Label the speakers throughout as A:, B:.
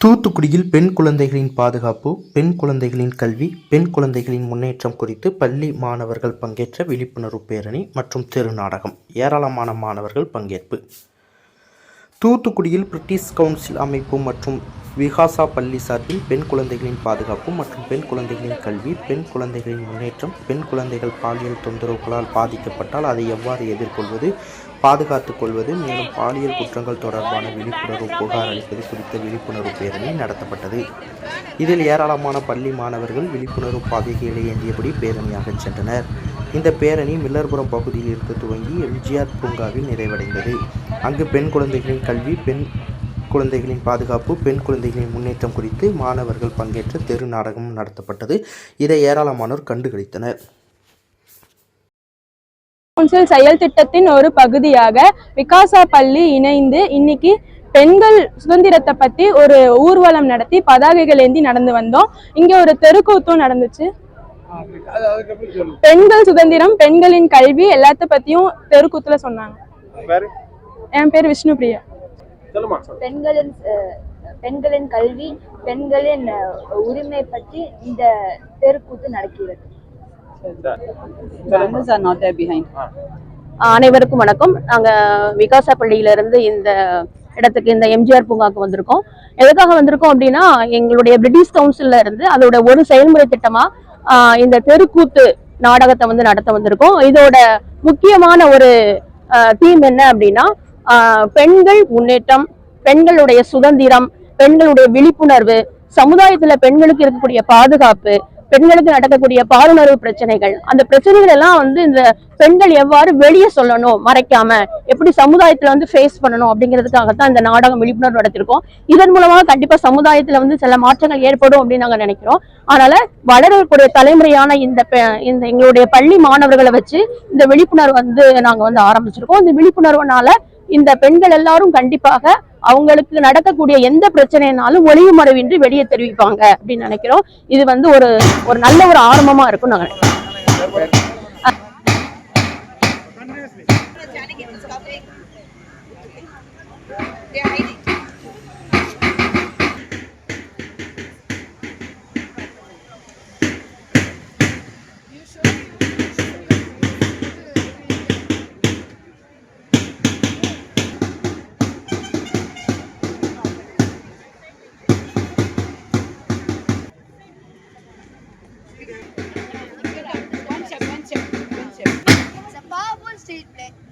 A: தூத்துக்குடியில் பெண் குழந்தைகளின் பாதுகாப்பு, பெண் குழந்தைகளின் கல்வி, பெண் குழந்தைகளின் முன்னேற்றம் குறித்து பள்ளி மாணவர்கள் பங்கேற்ற விழிப்புணர்வு பேரணி மற்றும் தெருநாடகம். ஏராளமான மாணவர்கள் பங்கேற்பு. தூத்துக்குடியில் பிரிட்டிஷ் கவுன்சில் அமைப்பு மற்றும் விகாசா பள்ளி சார்பில் பெண் குழந்தைகளின் பாதுகாப்பு மற்றும் பெண் குழந்தைகளின் கல்வி, பெண் குழந்தைகளின் முன்னேற்றம், பெண் குழந்தைகள் பாலியல் தொந்தரவுகளால் பாதிக்கப்பட்டால் அதை எவ்வாறு எதிர்கொள்வது, பாதுகாத்துக் கொள்வது, மேலும் பாலியல் குற்றங்கள் தொடர்பான விழிப்புணர்வு புகார் அளிப்பது குறித்த விழிப்புணர்வு பேரணி நடத்தப்பட்டது. இதில் ஏராளமான பள்ளி மாணவர்கள் விழிப்புணர்வு பாதைகளை ஏந்தியபடி பேரணியாக சென்றனர். இந்த பேரணி மில்லர்புரம் பகுதியில் இருந்து துவங்கி எம்ஜிஆர் பூங்காவில் நிறைவடைந்தது. அங்கு பெண் குழந்தைகளின் கல்வி, பெண் குழந்தைகளின் பாதுகாப்பு, பெண் குழந்தைகளின் முன்னேற்றம் குறித்து மாணவர்கள் பங்கேற்ற தெரு நாடகம் நடத்தப்பட்டது. இதை ஏராளமானோர் கண்டுகளித்தனர்.
B: கவுன்சில் செயல் திட்டத்தின் ஒரு பகுதியாக விகாசா பள்ளி இணைந்து இன்னைக்கு பெண்கள் சுதந்திரத்தை பத்தி ஒரு ஊர்வலம் நடத்தி பதாகைகள் ஏந்தி நடந்து வந்தோம். இங்க ஒரு தெருக்கூத்தும் நடந்துச்சு. பெண்கள் சுதந்திரம், பெண்களின் கல்வி எல்லாத்த பத்தியும் தெருக்கூத்துல சொன்னாங்க. என் பேர் விஷ்ணுபிரியா.
C: பெண்களின் கல்வி, பெண்களின் உரிமை பற்றி இந்த தெருக்கூத்து நடக்கிறது.
D: அனைவருக்கும் வணக்கம். நாங்க விகாசா பள்ளியிலிருந்து இந்த இடத்துக்கு, இந்த எம்ஜிஆர் பூங்காக்கு வந்திருக்கோம். எதுக்காக வந்திருக்கோம் அப்படின்னா, எங்களுடைய பிரிட்டிஷ் கவுன்சில்ல இருந்து அதோட ஒரு செயல்முறை திட்டமா இந்த தெருக்கூத்து நாடகத்தை நடத்த வந்திருக்கோம். இதோட முக்கியமான ஒரு தீம் என்ன அப்படின்னா, பெண்கள் முன்னேற்றம், பெண்களுடைய சுதந்திரம், பெண்களுடைய விழிப்புணர்வு, சமுதாயத்துல பெண்களுக்கு இருக்கக்கூடிய பாதுகாப்பு, பெண்களுக்கு நடக்கக்கூடிய பாலுணர்வு பிரச்சனைகள், அந்த பிரச்சனைகள் எல்லாம் இந்த பெண்கள் எவ்வாறு வெளியே சொல்லணும், மறைக்காம எப்படி சமுதாயத்துல ஃபேஸ் பண்ணணும் அப்படிங்கிறதுக்காகத்தான் இந்த நாடகம் விழிப்புணர்வு நடத்திருக்கோம். இதன் மூலமாக கண்டிப்பா சமுதாயத்துல சில மாற்றங்கள் ஏற்படும் அப்படின்னு நாங்க நினைக்கிறோம். அதனால வளரக்கூடிய தலைமுறையான இந்த எங்களுடைய பள்ளி மாணவர்களை வச்சு இந்த விழிப்புணர்வு நாங்க ஆரம்பிச்சிருக்கோம். இந்த விழிப்புணர்வுனால இந்த பெண்கள் எல்லாரும் கண்டிப்பாக அவங்களுக்கு நடக்கக்கூடிய எந்த பிரச்சனைனாலும் ஒளிவு மறைவின்றி வெளியே தெரிவிப்பாங்க அப்படின்னு நினைக்கிறோம். இது ஒரு நல்ல ஒரு ஆரம்பமா இருக்கும் நாங்க நினைக்கிறோம்.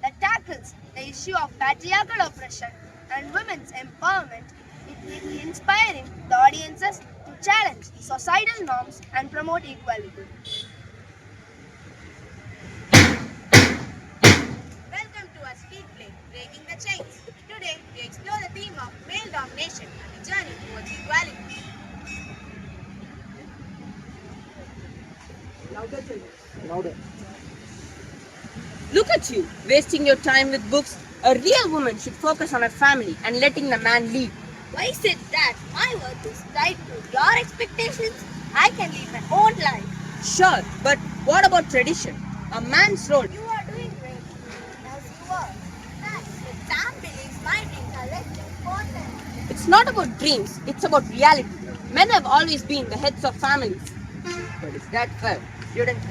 C: That tackles the issue of patriarchal oppression and women's empowerment, inspiring the audiences to challenge societal norms and promote equality.
E: Welcome to our street play, Breaking the Chains. Today, we explore the theme of male domination and the journey towards equality.
F: Louder.
G: Look at you, wasting your time with books. A real woman should focus on her family and letting the man lead.
E: Why is it that my worth is tied to your expectations? I can live my own life.
G: Sure, but what about tradition? A man's role.
E: You are doing great as you are. That Sam believes my dreams are less important.
G: It's not about dreams, it's about reality. Men have always been the heads of families.
F: But is that fair? Shouldn't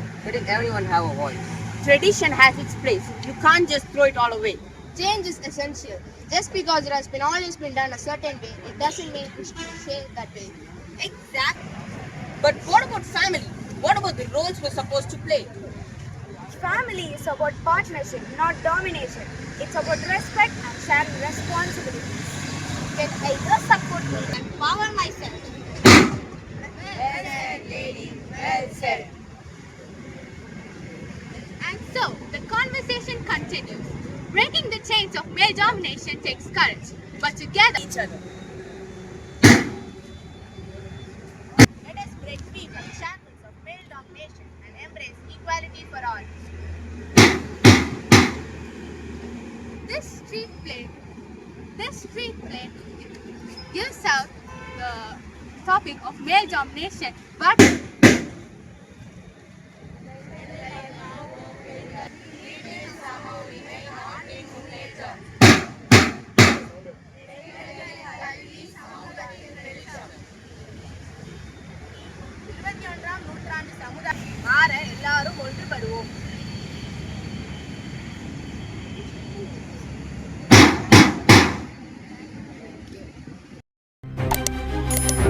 F: everyone have a voice?
G: Tradition has its place. You can't just throw it all away.
E: Change is essential. Just because it has always been done a certain way, it doesn't mean we should stay that way. Exactly.
G: But what about family? What about the roles we're supposed to play?
C: Family is about partnership, not domination. It's about respect and sharing responsibilities.
E: Can I just support me and empower myself? Well said, lady. Well said.
H: And so, the conversation continues. Breaking the chains of male domination takes courage, but together each other.
E: Let us break free from the shackles of male domination and embrace equality for all.
H: This street play gives out the topic of male domination, but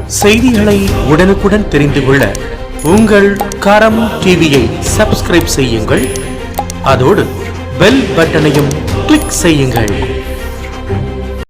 I: செய்திகளை உடனுக்குடன் தெரிந்து கொள்ள உங்கள் கரம் டிவியை subscribe செய்யுங்கள். அதோடு bell பட்டனையும் click செய்யுங்கள்.